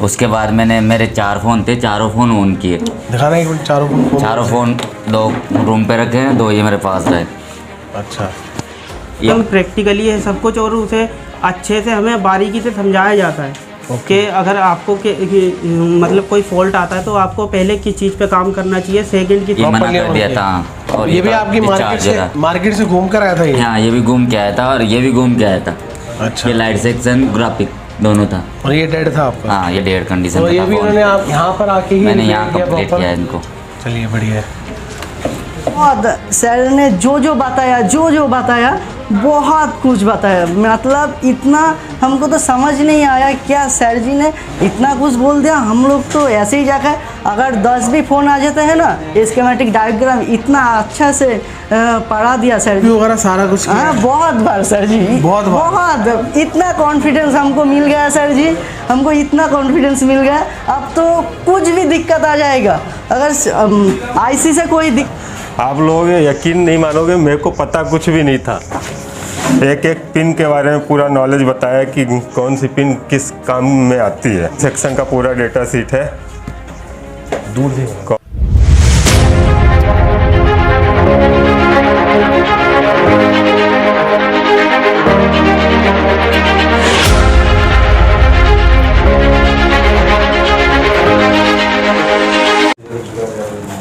उसके बाद मैंने मेरे 4 फ़ोन थे, चारों फ़ोन ऑन किए। दिखाना एक मिनट। चारों फ़ोन 2 रूम पे रखे हैं, 2 ये मेरे पास रहे। अच्छा, एकदम प्रैक्टिकली है सब कुछ और उसे अच्छे से हमें बारीकी से समझाया जाता है कि अगर आपको मतलब कोई फॉल्ट आता है तो आपको पहले किस चीज़ पे काम करना चाहिए, सेकंड की ये मना कर दिया था। और ये भी आपकी मार्केट से घूम कर आया था ये? हाँ, ये भी घूम के आया था और ये भी घूम के आया था। अच्छा, ये लाइट सेक्शन ग्राफिक दोनों था। और ये डेड था आपका? हाँ, ये डेड कंडीशन तो में ये था। भी उन्होंने आप यहाँ पर आके ही मैंने यहाँ कंप्लीट किया है इनको। चलिए बढ़िया है। बहुत सर ने जो बताया बहुत कुछ बताया, मतलब इतना हमको तो समझ नहीं आया क्या सर जी ने इतना कुछ बोल दिया। हम लोग तो ऐसे ही जाकर अगर 10 भी फ़ोन आ जाते हैं ना, स्कीमेटिक डायग्राम इतना अच्छा से पढ़ा दिया सर जी वगैरह सारा कुछ। हाँ, बहुत बार सर जी, बहुत इतना कॉन्फिडेंस हमको मिल गया सर जी, हमको इतना कॉन्फिडेंस मिल गया। अब तो कुछ भी दिक्कत आ जाएगा, अगर आईसी से कोई आप लोग यकीन नहीं मानोगे, मेरे को पता कुछ भी नहीं था। एक एक पिन के बारे में पूरा नॉलेज बताया कि कौन सी पिन किस काम में आती है। सेक्शन का पूरा डेटा शीट है। दूर से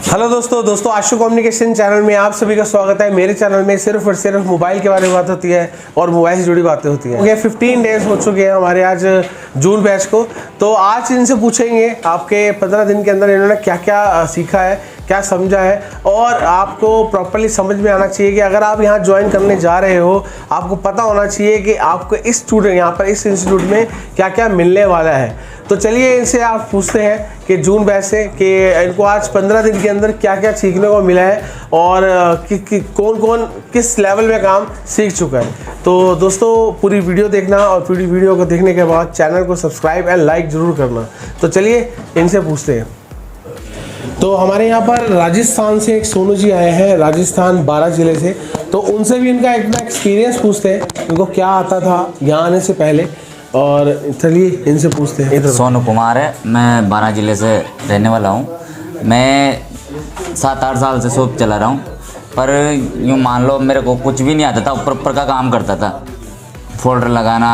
हेलो दोस्तों आशु कम्युनिकेशन चैनल में आप सभी का स्वागत है। मेरे चैनल में सिर्फ और सिर्फ मोबाइल के बारे में बात होती है और मोबाइल से जुड़ी बातें होती हैं। 15 डेज हो चुके हैं हमारे आज जून बैच को, तो आज इनसे पूछेंगे आपके 15 दिन के अंदर इन्होंने क्या क्या सीखा है, क्या समझा है, और आपको प्रॉपर्ली समझ में आना चाहिए कि अगर आप यहाँ ज्वाइन करने जा रहे हो, आपको पता होना चाहिए कि आपको इस स्टूडेंट यहाँ पर इस इंस्टीट्यूट में क्या क्या मिलने वाला है। तो चलिए इनसे आप पूछते हैं कि जून बैच से कि इनको आज 15 दिन के अंदर क्या क्या सीखने को मिला है और कौन कौन किस लेवल में काम सीख चुका है। तो दोस्तों पूरी वीडियो देखना और पूरी वीडियो को देखने के बाद चैनल को सब्सक्राइब एंड लाइक ज़रूर करना। तो चलिए इनसे पूछते हैं। तो हमारे यहाँ पर राजस्थान से एक सोनू जी आए हैं, राजस्थान 12 ज़िले से। तो उनसे भी इनका इतना एक्सपीरियंस पूछते हैं, इनको क्या आता था यहाँ आने से पहले, और चलिए इनसे पूछते हैं। सोनू कुमार है, मैं 12 ज़िले से रहने वाला हूँ। मैं 7-8 साल से शॉप चला रहा हूँ, पर यूँ मान लो मेरे को कुछ भी नहीं आता था। ऊपर का काम करता था, फोल्डर लगाना,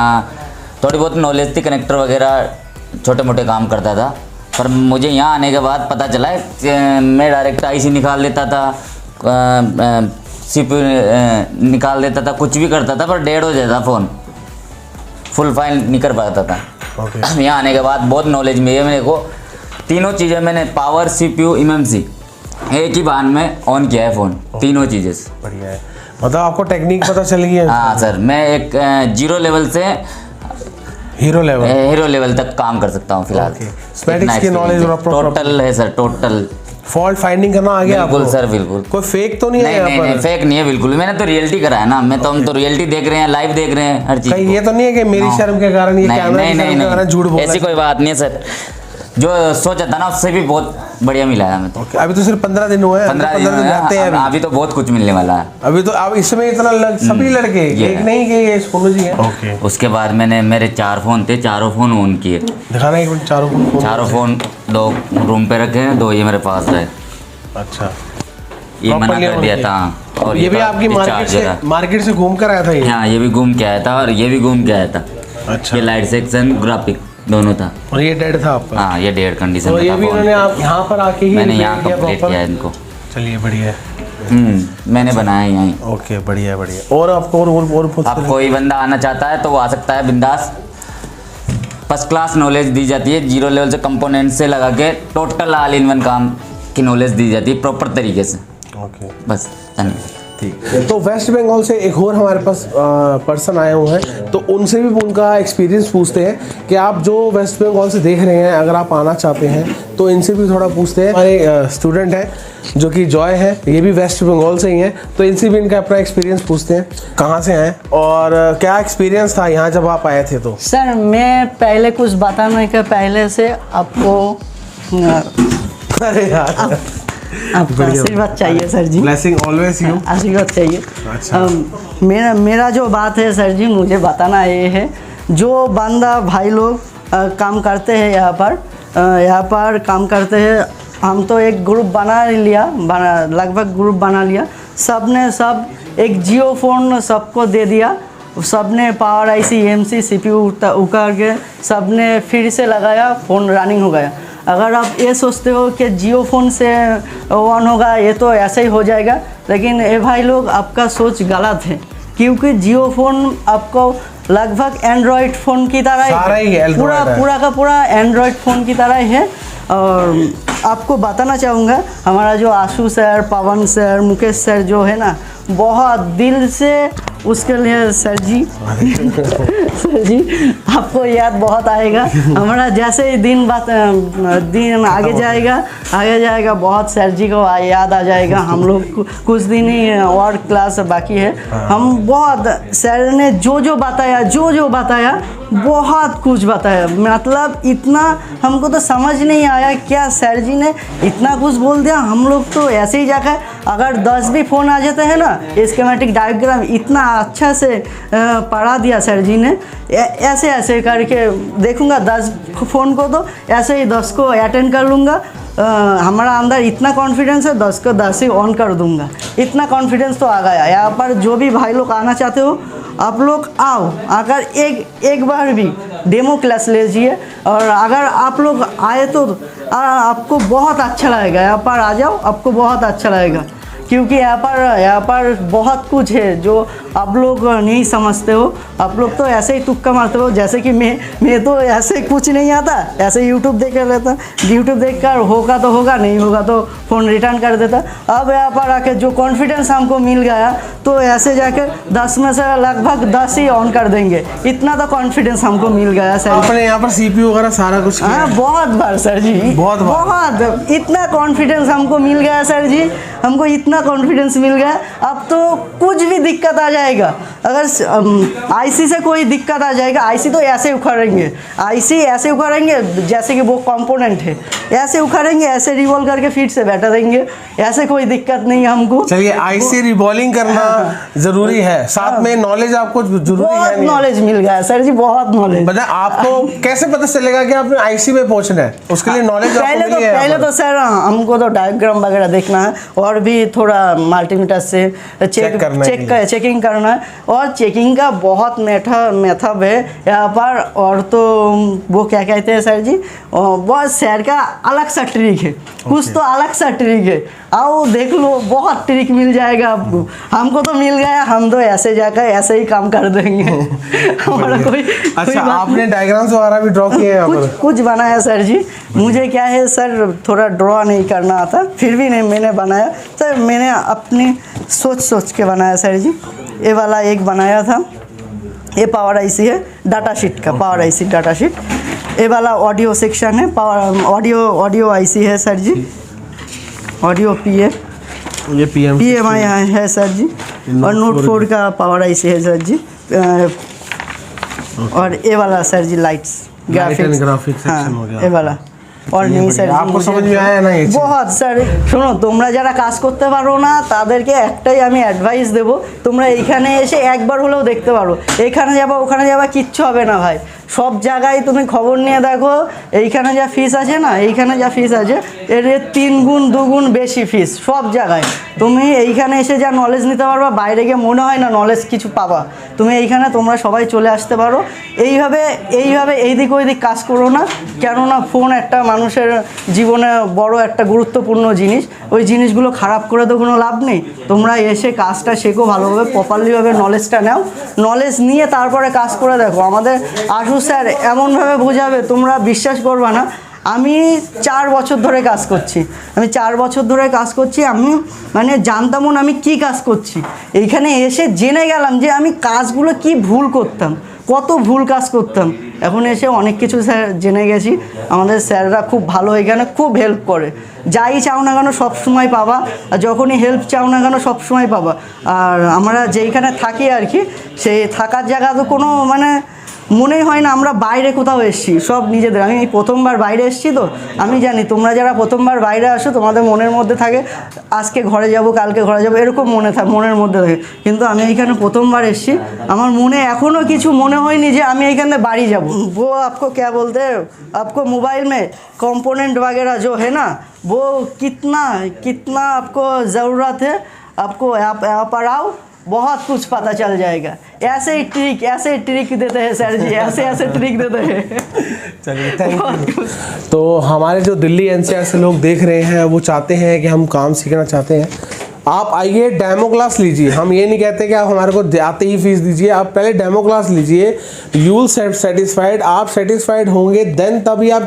थोड़ी बहुत नॉलेज थी, कनेक्टर वगैरह छोटे मोटे काम करता था। पर मुझे यहाँ आने के बाद पता चला कि मैं डायरेक्ट आईसी निकाल लेता था, CPU निकाल देता था, कुछ भी करता था, पर डेड हो जाता फ़ोन, फुल फाइल नहीं कर पाता था। यहाँ आने के बाद बहुत नॉलेज मिली है मेरे को। तीनों चीज़ें मैंने पावर, CPU, MMC एक ही बार में ऑन किया है फ़ोन, तीनों चीज़ें। बढ़िया है, मतलब आपको टेक्निक पता चल गई है। हाँ सर, मैं एक 0 लेवल से हीरो लेवल तक काम कर सकता हूँ फिलहाल। स्पेटिक्स की नॉलेज टोटल है सर, टोटल। फॉल्ट फाइंडिंग करना आ गया बिल्कुल सर, बिल्कुल। कोई फेक तो नहीं है यहाँ पर? नहीं, फेक नहीं है बिल्कुल। मैंने तो रियलिटी करा है ना, हम तो रियलिटी देख रहे हैं, लाइव देख रहे हैं हर चीज़। ये तो नहीं है कि मेरी शर्म के कारण ये कैमरा के कारण झूठ बोल रहा है? ऐसी कोई बात नहीं है सर, जो सोचा था ना उससे भी बहुत बढ़िया मिला है हमें तो। अभी तो सिर्फ 15 दिन हुए हैं। 15 दिन जाते हैं अभी तो बहुत कुछ मिलने वाला है। अभी तो अब इसमें इतना सभी लड़के एक नहीं कि ये सोनू जी हैं। उसके बाद मैंने मेरे 4 फ़ोन थे, चारों फ़ोन ऑन किए। दिखाना एक मिनट। चारों फ़ोन 2 रूम पे रखे हैं, 2 ये मेरे पास रहे। अच्छा, ये मना कर दिया था। और ये भी आपकी मार्केट से घूम कर आया था ये? हाँ, ये भी घूम के आया था और ये भी घूम के आया था। अच्छा, ये लाइट सेक्शन ग्राफिक दोनों था। और ये डेड था आपका? हाँ, ये डेड कंडीशन में था। ये भी उन्होंने आप यहाँ पर आके ही मैंने यहाँ कंप्लीट किया इनको। चलिए बढ़िया है। मैंने बनाया यहीं। ओके, बढ़िया बढ़िया। और आपको और अब कोई बंदा आना चाहता है तो वो आ सकता है बिंदास। फर्स्ट क्लास नॉलेज दी जाती है, 0 लेवल से कंपोनेंट से लगा के टोटल ऑल इन वन काम की नॉलेज दी जाती है प्रॉपर तरीके से। ओके, बस धन्यवाद। ठीक। तो वेस्ट बंगाल से एक और हमारे पास पर्सन आए हुए हैं, तो उनसे भी उनका एक्सपीरियंस पूछते हैं कि आप जो वेस्ट बंगाल से देख रहे हैं, अगर आप आना चाहते हैं तो इनसे भी थोड़ा पूछते हैं। हमारे स्टूडेंट हैं जो कि जॉय है, ये भी वेस्ट बंगाल से ही हैं, तो इनसे भी इनका अपना एक्सपीरियंस पूछते हैं, कहाँ से आए और क्या एक्सपीरियंस था यहाँ जब आप आए थे। तो सर मैं पहले कुछ बताने के पहले से आपको अरे यार आपका आशीर्वाद चाहिए sir ji. Blessing always you. आशीर्वाद चाहिए। अच्छा। मेरा जो बात है सर जी, मुझे बताना ये है, जो बंदा भाई लोग काम करते हैं यहाँ पर काम करते हैं। हम तो एक ग्रुप लगभग ग्रुप बना लिया। सब ने सब एक जियो फ़ोन सबको दे दिया। सब ने पावर आईसी एमसी सीपीयू उकार के सब ने फिर से लगाया, फ़ोन रनिंग हो गया। अगर आप ये सोचते हो कि जियो फ़ोन से ऑन होगा, ये तो ऐसे ही हो जाएगा, लेकिन ये भाई लोग आपका सोच गलत है, क्योंकि जियो फ़ोन आपको लगभग एंड्रॉयड फ़ोन की तरह ही पूरा का पूरा एंड्रॉयड फ़ोन की तरह ही है। और आपको बताना चाहूँगा, हमारा जो आशु सर, पवन सर, मुकेश सर जो है ना, बहुत दिल से उसके लिए सर जी सर जी आपको याद बहुत आएगा। हमारा जैसे ही दिन आगे जाएगा बहुत सर जी को याद आ जाएगा। हम लोग कुछ दिन ही और क्लास बाकी है। हम बहुत सर ने जो बताया बहुत कुछ बताया, मतलब इतना हमको तो समझ नहीं आया क्या सर जी ने इतना कुछ बोल दिया। हम लोग तो ऐसे ही जाकर अगर 10 भी फ़ोन आ जाते हैं ना, स्कीमेटिक डायग्राम इतना अच्छा से पढ़ा दिया सर जी ने। ऐसे करके देखूंगा 10 फ़ोन को, तो ऐसे ही 10 को अटेंड कर लूँगा। हमारा अंदर इतना कॉन्फिडेंस है, 10 को 10 ही ऑन कर दूंगा। इतना कॉन्फिडेंस तो आ गया। यहाँ पर जो भी भाई लोग आना चाहते हो, आप लोग आओ, अगर एक बार भी डेमो क्लास लीजिए, और अगर आप लोग आए तो आपको बहुत अच्छा लगेगा। यहाँ पर आ जाओ, आपको बहुत अच्छा लगेगा, क्योंकि यहाँ पर बहुत कुछ है जो आप लोग नहीं समझते हो। आप लोग तो ऐसे ही तुक्का मारते हो, जैसे कि मैं तो ऐसे कुछ नहीं आता, ऐसे यूट्यूब देख लेता, यूट्यूब देख कर होगा तो होगा, नहीं होगा तो फ़ोन रिटर्न कर देता। अब यहाँ पर आके जो कॉन्फिडेंस हमको मिल गया, तो ऐसे जाकर 10 में से लगभग 10 ही ऑन कर देंगे। इतना तो कॉन्फिडेंस हमको मिल गया सर। आपने यहाँ पर CPU वगैरह सारा कुछ किया? हाँ, बहुत बार सर जी, बहुत इतना कॉन्फिडेंस हमको मिल गया सर जी, हमको इतना कॉन्फिडेंस मिल गया। अब तो कुछ भी दिक्कत आ जाएगा, अगर आईसी से कोई दिक्कत आ जाएगा, आईसी तो ऐसे उखाड़ेंगे, आईसी ऐसे उखाड़ेंगे जैसे कि वो कंपोनेंट है, ऐसे उखाड़ेंगे, ऐसे रिवॉल्व करके फिर से बैठा देंगे, ऐसे कोई दिक्कत नहीं है हमको। चलिए, आईसी रिवॉल्विंग करना जरूरी है, साथ में नॉलेज आपको जरूरी है। बहुत नॉलेज मिल गया सर जी, बहुत नॉलेज। मतलब आपको कैसे पता चलेगा कि आपने आईसी में पहुंचना है? उसके लिए नॉलेज पहले तो सर हमको तो डायग्राम वगैरह देखना है, और भी थोड़ा मल्टीमीटर से चेकिंग करना है, और चेकिंग का बहुत मेथड है यहाँ पर। और तो वो क्या कहते हैं सर जी, बहुत सर का अलग सा ट्रिक है, कुछ तो अलग सा ट्रिक है। आओ देख लो, बहुत ट्रिक मिल जाएगा आपको। हमको तो मिल गया, हम तो ऐसे जाकर ऐसे ही काम कर देंगे। हमारा कोई अच्छा, आपने डायग्राम्स वगैरह भी ड्रॉ किए हैं? कुछ बनाया सर जी। मुझे क्या है सर, थोड़ा ड्रॉ नहीं करना आता, फिर भी नहीं मैंने बनाया सर। मैंने अपनी सोच के बनाया सर जी। ये वाला एक बनाया था, ये पावर आईसी है, डाटा शीट का पावर आईसी डाटा शीट। ये वाला ऑडियो सेक्शन है, पावर ऑडियो आईसी है सर जी, ऑडियो ये PMI है सर जी, और नोट 4 का पावर आईसी है सर जी। और ये वाला सर जी लाइट्स ग्राफिक्स सेक्शन हो गया, ये वाला। और नहीं सर, आपको समझ में आया ना ये? बहुत सर। শোনো, তোমরা যারা কাজ করতে পারো না তাদেরকে একটাই আমি অ্যাডভাইস দেব, তোমরা এইখানে এসে একবার হলেও দেখতে পারো। এইখানে যাবা ওখানে যাবা কিচ্ছু হবে না ভাই। সব জায়গায় তুমি খবর নিয়ে দেখো, এইখানে যা ফিস আছে না, এইখানে যা ফিস আছে এর 3 গুণ 2 গুণ বেশি ফিস সব জায়গায়। তুমি এইখানে এসে যা নলেজ নিতে পারবা, বাইরে গিয়ে মনে হয় না নলেজ কিছু পাবা। তুমি এইখানে তোমরা সবাই চলে আসতে পারো। এইভাবে এইদিক ওইদিক কাজ করো না, কেননা ফোন একটা মানুষের জীবনে বড় একটা গুরুত্বপূর্ণ জিনিস। ওই জিনিসগুলো খারাপ করে তো কোনো লাভ নেই। তোমরা এসে কাজটা শেখো ভালোভাবে, প্রপারলিভাবে নলেজটা নাও, নলেজ নিয়ে তারপরে কাজ করে দেখো। আমাদের আশু স্যার এমনভাবে বোঝাবে, তোমরা বিশ্বাস করবা না। আমি 4 বছর ধরে কাজ করছি, আমি মানে জানতামও না আমি কি কাজ করছি। এইখানে এসে জেনে গেলাম যে আমি কাজগুলো কি ভুল করতাম, কত ভুল কাজ করতাম। এখন এসে অনেক কিছু স্যার জেনে গেছি। আমাদের স্যাররা খুব ভালো, এখানে খুব হেল্প করে। যাই চাও না কেন সব সময় পাবা, আর যখনই হেল্প চাও না কেন সব সময় পাবা। আর আমরা যেইখানে থাকি আর কি, সেই থাকার জায়গা তো কোনো মানে মনেই হয় না আমরা বাইরে কোথাও এসেছি, সব নিজেদের। আমি এই প্রথমবার বাইরে এসেছি, তো আমি জানি তোমরা যারা প্রথমবার বাইরে আসো তোমাদের মনের মধ্যে থাকে আজকে ঘরে যাব, কালকে ঘরে যাব, এরকম মনের মধ্যে থাকে। কিন্তু আমি এইখানে প্রথমবার এসেছি, আমার মনে এখনও কিছু মনে হয়নি যে আমি এইখানে बाड़ी जाऊँ। वो आपको क्या बोलते हैं, आपको मोबाइल में कंपोनेंट वगैरह जो है ना, वो कितना आपको ज़रूरत है, आपको यहाँ पर आओ, बहुत कुछ पता चल जाएगा। ऐसे ही ट्रिक देते हैं सर जी, ऐसे ट्रिक देते हैं। चलिए, थैंक यू। तो हमारे जो दिल्ली एनसीआर से लोग देख रहे हैं वो चाहते हैं कि हम काम सीखना चाहते हैं, आप आइए डेमो क्लास लीजिए। हम ये नहीं कहते कि आप हमारे को आते ही फीस दीजिए, आप पहले डेमो क्लास लीजिए, यू विल सेटिस्फाइड। आप सेटिस्फाइड होंगे देन तभी आप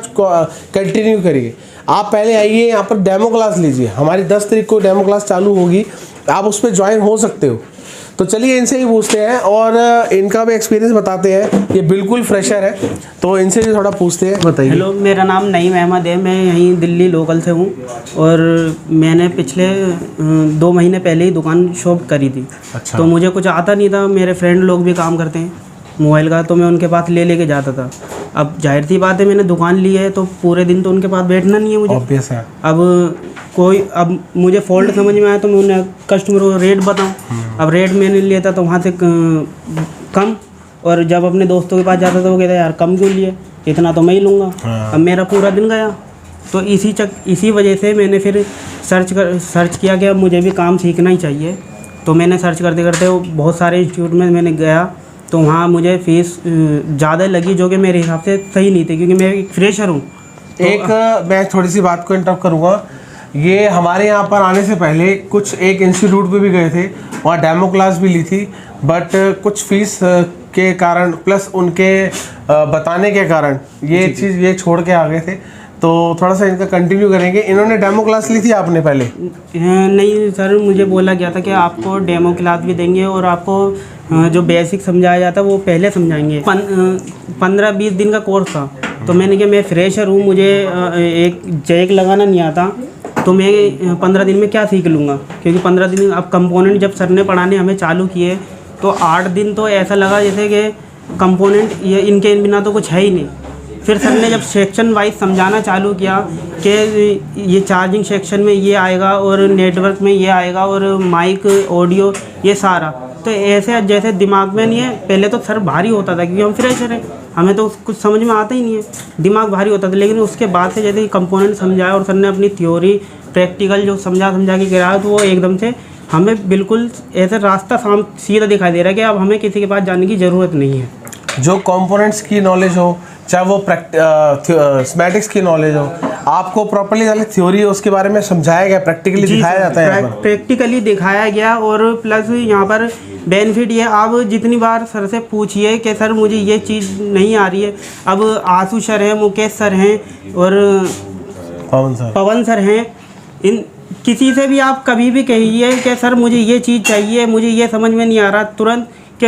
कंटिन्यू करिए। आप पहले आइए यहाँ पर डेमो क्लास लीजिए, हमारी 10 तारीख को डेमो क्लास चालू होगी, आप उस पर ज्वाइन हो सकते हो। तो चलिए इनसे ही पूछते हैं और इनका भी एक्सपीरियंस बताते हैं। ये बिल्कुल फ्रेशर है, तो इनसे भी थोड़ा पूछते हैं। बताइए। हेलो, मेरा नाम नईम अहमद है, मैं यहीं दिल्ली लोकल से हूँ और मैंने पिछले 2 महीने पहले ही दुकान शॉप करी थी। अच्छा। तो मुझे कुछ आता नहीं था, मेरे फ्रेंड लोग भी काम करते हैं मोबाइल का, तो मैं उनके पास लेके जाता था। अब जाहिर सी बात है, मैंने दुकान ली है तो पूरे दिन तो उनके पास बैठना नहीं है मुझे। ऑब्वियस है। अब मुझे फॉल्ट समझ में आया तो मैं उन्हें कस्टमर को रेट बताऊं। अब रेट मैंने लिया था तो वहाँ से कम, और जब अपने दोस्तों के पास जाता था वो कहता यार कम क्यों लिए, इतना तो मैं ही लूँगा। अब मेरा पूरा दिन गया। तो इसी वजह से मैंने फिर सर्च किया कि अब मुझे भी काम सीखना ही चाहिए। तो मैंने सर्च करते करते बहुत सारे इंस्टीट्यूट में मैंने गया, तो वहाँ मुझे फ़ीस ज़्यादा लगी, जो कि मेरे हिसाब से सही नहीं थी, क्योंकि मैं एक फ्रेशर हूँ। मैं थोड़ी सी बात को इंटरप्ट करूँगा। ये हमारे यहाँ पर आने से पहले एक इंस्टीट्यूट पे भी गए थे, वहाँ डेमो क्लास भी ली थी, बट कुछ फीस के कारण प्लस उनके बताने के कारण ये छोड़ के आ गए थे। तो थोड़ा सा इनका कंटिन्यू करेंगे। इन्होंने डेमो क्लास ली थी आपने पहले? नहीं सर, मुझे बोला गया था कि आपको डेमो क्लास भी देंगे और आपको जो बेसिक समझाया जाता है वो पहले समझाएंगे। 15-20 दिन का कोर्स था। तो मैंने कहा मैं फ्रेशर हूँ, मुझे एक जैक लगाना नहीं आता, तो मैं 15 दिन में क्या सीख लूँगा। क्योंकि 15 दिन अब कंपोनेंट जब सर ने पढ़ाने हमें चालू किए तो 8 दिन तो ऐसा लगा जैसे कि कंपोनेंट ये इनके बिना तो कुछ है ही नहीं। फिर सर ने जब सेक्शन वाइज समझाना चालू किया कि ये चार्जिंग सेक्शन में ये आएगा और नेटवर्क में ये आएगा और माइक ऑडियो ये सारा, तो ऐसे जैसे दिमाग में नहीं है। पहले तो सर भारी होता था क्योंकि हम फ्रेशर हैं, हमें तो कुछ समझ में आता ही नहीं है, दिमाग भारी होता था। लेकिन उसके बाद से जैसे कंपोनेंट समझाया और सर ने अपनी थ्योरी प्रैक्टिकल जो समझा के गिराया, तो वो एकदम से हमें बिल्कुल ऐसे रास्ता सीधा दिखाई दे रहा है कि अब हमें किसी के पास जाने की ज़रूरत नहीं है। जो कंपोनेंट्स की नॉलेज हो, चाहे वो स्मैटिक्स की नॉलेज हो, आपको प्रॉपर्ली थ्योरी उसके बारे में समझाया गया, प्रैक्टिकली दिखाया जाता है। प्रैक्टिकली दिखाया गया और प्लस यहाँ पर बेनिफिट ये, आप जितनी बार सर से पूछिए कि सर मुझे ये चीज़ नहीं आ रही है। अब आशु सर हैं, मुकेश सर हैं और पवन सर हैं, इन किसी से भी आप कभी भी कहिए कि सर मुझे ये चीज़ चाहिए, मुझे ये समझ में नहीं आ रहा,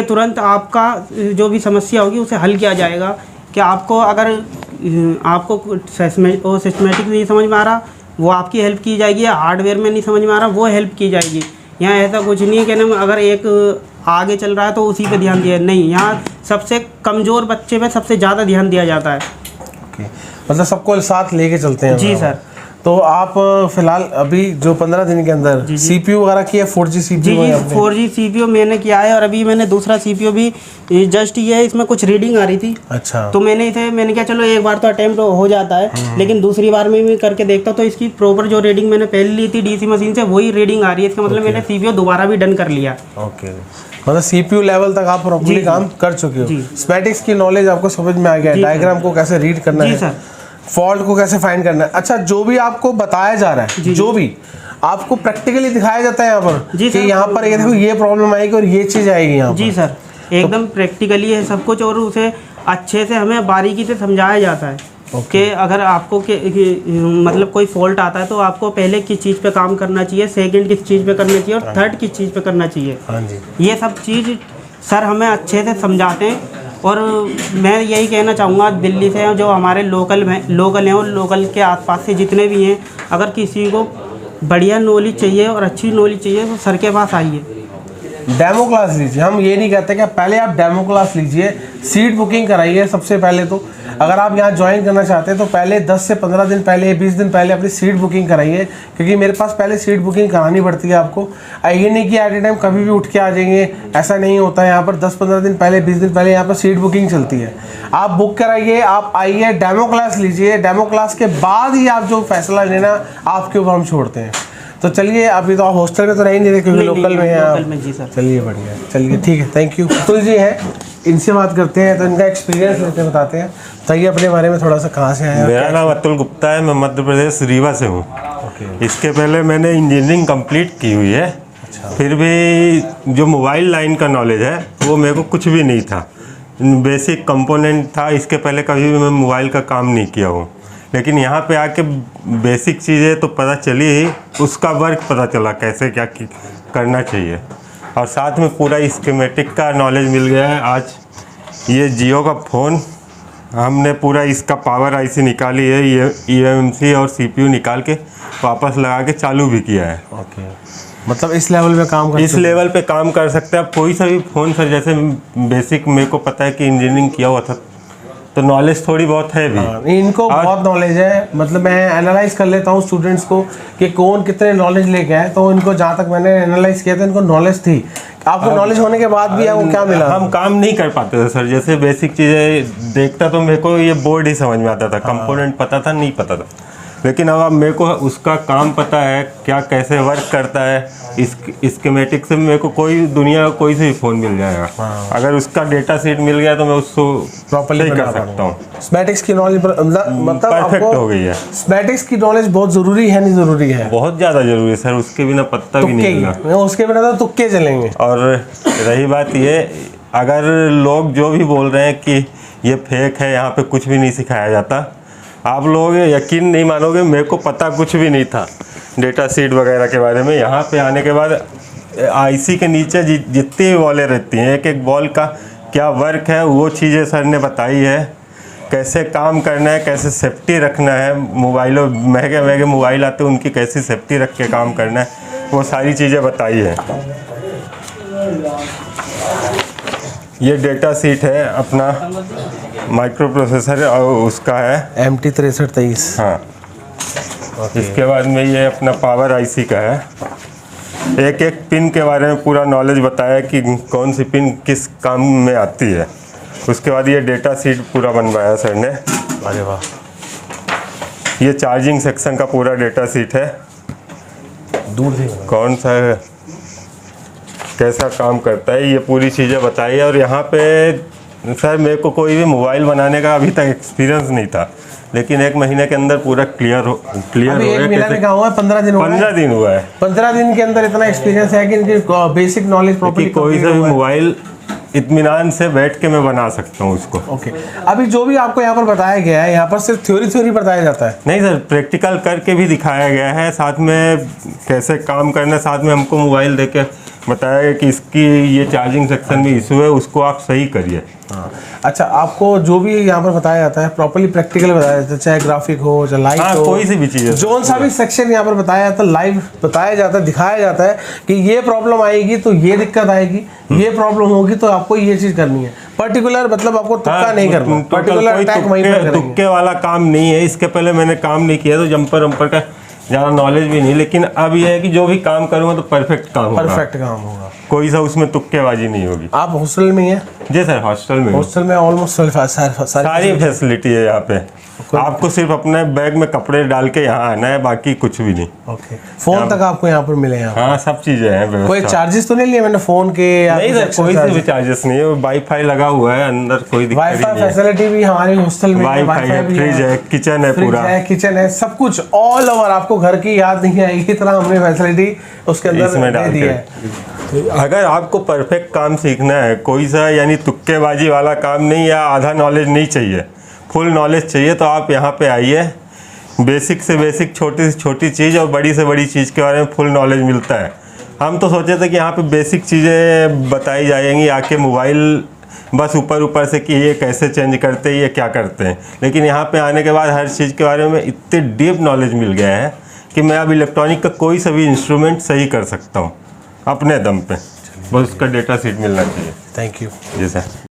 तुरंत आपका जो भी समस्या होगी उसे हल किया जाएगा। कि आपको अगर आपको सिस्टमेटिक नहीं समझ में आ रहा, वो आपकी हेल्प की जाएगी, हार्डवेयर में नहीं समझ में आ रहा, वो हेल्प की जाएगी। यहाँ ऐसा कुछ नहीं है कि ना अगर एक आगे चल रहा है तो उसी पे ध्यान दिया, नहीं, यहाँ सबसे कमज़ोर बच्चे पे सबसे ज़्यादा ध्यान दिया जाता है। ओके, मतलब सबको साथ लेके चलते हैं। जी सर। तो आप फिलहाल अभी जो 15 दिन के अंदर CPU वगैरह की है, 4G CPU? जी 4G CPU मैंने किया है और अभी मैंने दूसरा CPU भी जस्ट ये है, इसमें कुछ रीडिंग आ रही थी। अच्छा। तो मैंने क्या चलो एक बार तो अटेम्प्ट हो जाता है, लेकिन दूसरी बार में भी करके देखता हूँ तो इसकी प्रॉपर जो रीडिंग मैंने पहले ली थी DC मशीन से वही रीडिंग आ रही है। इसका मतलब मैंने CPU दोबारा भी डन कर लिया। ओके, मतलब CPU लेवल तक आप प्रॉपर्ली काम कर चुके हो। स्मैटिक्स की नॉलेज आपको समझ में आ गया, डायग्राम को कैसे रीड करना है, फॉल्ट को कैसे फाइंड करना है। अच्छा, जो भी आपको बताया जा रहा है, जो भी आपको प्रैक्टिकली दिखाया जाता है यहाँ पर कि यहाँ पर ये देखो ये प्रॉब्लम आएगी और ये चीज़ आएगी यहाँ पर। जी सर, एकदम प्रैक्टिकली है सब कुछ और उसे अच्छे से हमें बारीकी से समझाया जाता है कि अगर आपको मतलब कोई फॉल्ट आता है तो आपको पहले किस चीज़ पे काम करना चाहिए, सेकंड किस चीज़ पे करना चाहिए और थर्ड किस चीज़ पे करना चाहिए। हाँ जी, ये सब चीज़ सर हमें अच्छे से समझाते हैं। और मैं यही कहना चाहूँगा दिल्ली से जो हमारे लोकल हैं और लोकल के आसपास से जितने भी हैं, अगर किसी को बढ़िया नॉलेज चाहिए और अच्छी नॉलेज चाहिए तो सर के पास आइए। डेमो क्लास लीजिए। हम ये नहीं कहते कि पहले आप डेमो क्लास लीजिए, सीट बुकिंग कराइए सबसे पहले। तो अगर आप यहाँ ज्वाइन करना चाहते हैं तो पहले 10 से 15 दिन पहले, 20 दिन पहले अपनी सीट बुकिंग कराइए, क्योंकि मेरे पास पहले सीट बुकिंग करानी पड़ती है आपको। ये नहीं कि एट ए टाइम कभी भी उठ के आ जाएंगे, ऐसा नहीं होता है। यहाँ पर 10-15 दिन पहले, 20 दिन पहले यहाँ पर सीट बुकिंग चलती है। आप बुक कराइए, आप आइए, डेमो क्लास लीजिए। डेमो क्लास के बाद ही आप जो फैसला लेना आपके ऊपर हम छोड़ते हैं। तो चलिए, अभी तो आप हॉस्टल में तो रह नहीं रहे क्योंकि लोकल में हैं लोकल में जी सर। चलिए बढ़िया, चलिए ठीक है, थैंक यू। अतुल जी हैं, इनसे बात करते हैं तो इनका एक्सपीरियंस लेते बताते हैं। बताइए अपने बारे में थोड़ा सा, कहाँ से आए हैं? मेरा नाम अतुल गुप्ता है, मैं मध्य प्रदेश रीवा से हूँ। इसके पहले मैंने इंजीनियरिंग कंप्लीट की हुई है। फिर भी जो मोबाइल लाइन का नॉलेज है वो मेरे को कुछ भी नहीं था, बेसिक कंपोनेंट था। इसके पहले कभी भी मैं मोबाइल का काम नहीं किया हूँ, लेकिन यहाँ पे आके बेसिक चीज़ें तो पता चली ही, उसका वर्क पता चला कैसे क्या करना चाहिए, और साथ में पूरा स्कीमेटिक का नॉलेज मिल गया है। आज ये जियो का फ़ोन हमने पूरा इसका पावर आईसी निकाली है, ये ईएमसी और सीपीयू निकाल के वापस लगा के चालू भी किया है। ओके, मतलब इस लेवल पे काम कर इस लेवल पे काम कर सकते हैं आप कोई सा भी फ़ोन सर। जैसे बेसिक मेरे को पता है कि इंजीनियरिंग किया हुआ था, तो नॉलेज थोड़ी बहुत है भी। इनको बहुत नॉलेज है। मतलब मैं एनालाइज कर लेता हूँ स्टूडेंट्स को कि कौन कितने नॉलेज लेके आए, तो इनको जहाँ तक मैंने एनालाइज किया था इनको नॉलेज थी। आपको नॉलेज होने के बाद भी आपको क्या मिला? हम काम नहीं कर पाते थे सर। जैसे बेसिक चीज़ें देखता तो मेरे को ये बोर्ड ही समझ में आता था, कंपोनेंट पता था, नहीं पता था। लेकिन अब मेरे को उसका काम पता है, क्या कैसे वर्क करता है। स्कीमेटिक से मेरे को कोई दुनिया का कोई से भी फ़ोन मिल जाएगा। अगर उसका डेटा शीट मिल गया तो मैं उसको प्रॉपर्ली कर सकता हूँ। स्कीमेटिक्स की नॉलेज मतलब परफेक्ट हो गई है। स्कीमेटिक्स की नॉलेज बहुत ज़रूरी है, नहीं ज़रूरी है? बहुत ज़्यादा ज़रूरी है सर, उसके बिना पत्ता भी नहीं मिला। उसके बिना तो तुक्के चलेंगे। और रही बात ये, अगर लोग जो भी बोल रहे हैं कि ये फेक है, यहाँ पे कुछ भी नहीं सिखाया जाता, आप लोग यकीन नहीं मानोगे, मेरे को पता कुछ भी नहीं था डेटा शीट वगैरह के बारे में। यहाँ पे आने के बाद आईसी के नीचे जितनी भी बॉलें रहती हैं, एक एक बॉल का क्या वर्क है, वो चीज़ें सर ने बताई है। कैसे काम करना है, कैसे सेफ्टी रखना है, मोबाइलों महंगे महंगे मोबाइल आते हैं उनकी कैसी सेफ्टी रख के काम करना है, वो सारी चीज़ें बताई है। ये डेटा शीट है अपना माइक्रो प्रोसेसर और उसका है MT6323। हाँ। इसके बाद में ये अपना पावर आईसी का है। एक एक पिन के बारे में पूरा नॉलेज बताया कि कौन सी पिन किस काम में आती है। उसके बाद ये डेटा शीट पूरा बनवाया सर ने। अरे वाह। ये चार्जिंग सेक्शन का पूरा डेटा शीट है, दूर से कौन सा है, कैसा काम करता है, ये पूरी चीज़ें बताई है। और यहाँ पे सर मेरे को कोई भी मोबाइल बनाने का अभी तक एक्सपीरियंस नहीं था, लेकिन 1 महीने के अंदर पूरा क्लियर हो गया। 15 दिन हुआ है। 15 दिन हुआ है। 15 दिन के अंदर इतना एक्सपीरियंस है कि इनकी बेसिक नॉलेज प्रॉपर्ली कोई सा भी मोबाइल इत्मीनान से बैठ के मैं बना सकता हूँ उसको। ओके, अभी जो भी आपको यहाँ पर बताया गया है, यहाँ पर सिर्फ थ्योरी बताया जाता है? नहीं सर, प्रैक्टिकल करके भी दिखाया गया है, साथ में कैसे काम करना है। साथ में हमको मोबाइल देके बताया गया कि इसकी ये चार्जिंग सेक्शन में इशू है, उसको आप सही करिए। हाँ। अच्छा, आपको जो भी यहाँ पर बताया जाता है प्रॉपर्ली प्रैक्टिकल बताया जाता है, चाहे ग्राफिक हो चाहे लाइव हो, कोई सी भी चीज़, जो सा भी सेक्शन यहाँ पर बताया जाता है लाइव बताया जाता है, दिखाया जाता है कि ये प्रॉब्लम आएगी तो ये दिक्कत आएगी, ये प्रॉब्लम होगी तो आपको ये चीज़ करनी है। पर्टिकुलर मतलब आपको तुक्का नहीं करना, पर्टिकुलर अटैक वहीं पर करेंगे। तुक्के वाला काम नहीं है। इसके पहले मैंने काम नहीं किया तो जंपर वंपर का ज़्यादा नॉलेज भी नहीं, लेकिन अब ये है कि जो भी काम करूँगा तो परफेक्ट काम होगा। परफेक्ट काम होगा, कोई सा उसमें तुक्केबाजी नहीं होगी। आप हॉस्टल में ही हैं? जी सर, हॉस्टल में। हॉस्टल में ऑलमोस्ट सारी फैसिलिटी है यहाँ पे। आपको सिर्फ अपने बैग में कपड़े डाल के यहाँ आना है, बाकी कुछ भी नहीं। ओके, फोन तक आपको यहाँ पर मिले हैं? हाँ, सब चीज़ें हैं। कोई चार्जेस तो नहीं लिए मैंने फोन के? नहीं सर, कोई से भी चार्जेस नहीं है। वाईफाई लगा हुआ है अंदर, कोई दिक्कत नहीं है। वाईफाई फैसिलिटी भी हमारे हॉस्टल में, वाईफाई है, फ्रिज है, किचन है, पूरा किचन है, सब कुछ ऑल ओवर। आपको घर की याद नहीं आएगी इतना हमने फैसिलिटी उसके अंदर दे दी है। अगर आपको परफेक्ट काम सीखना है, कोई सा यानी तुक्केबाजी वाला काम नहीं, या आधा नॉलेज नहीं चाहिए, फुल नॉलेज चाहिए, तो आप यहाँ पे आइए। बेसिक से बेसिक, छोटी से छोटी चीज़ और बड़ी से बड़ी चीज़ के बारे में फुल नॉलेज मिलता है। हम तो सोचे थे कि यहाँ पे बेसिक चीज़ें बताई जाएंगी, आके मोबाइल बस ऊपर से कि ये कैसे चेंज करते हैं, ये क्या करते हैं। लेकिन यहाँ पे आने के बाद हर चीज़ के बारे में इतनी डीप नॉलेज मिल गया है कि मैं अब इलेक्ट्रॉनिक का कोई सा भी इंस्ट्रूमेंट सही कर सकता हूँ अपने दम पे। बस उसका डेटा शीट मिलना चाहिए। Thank you. जी सर।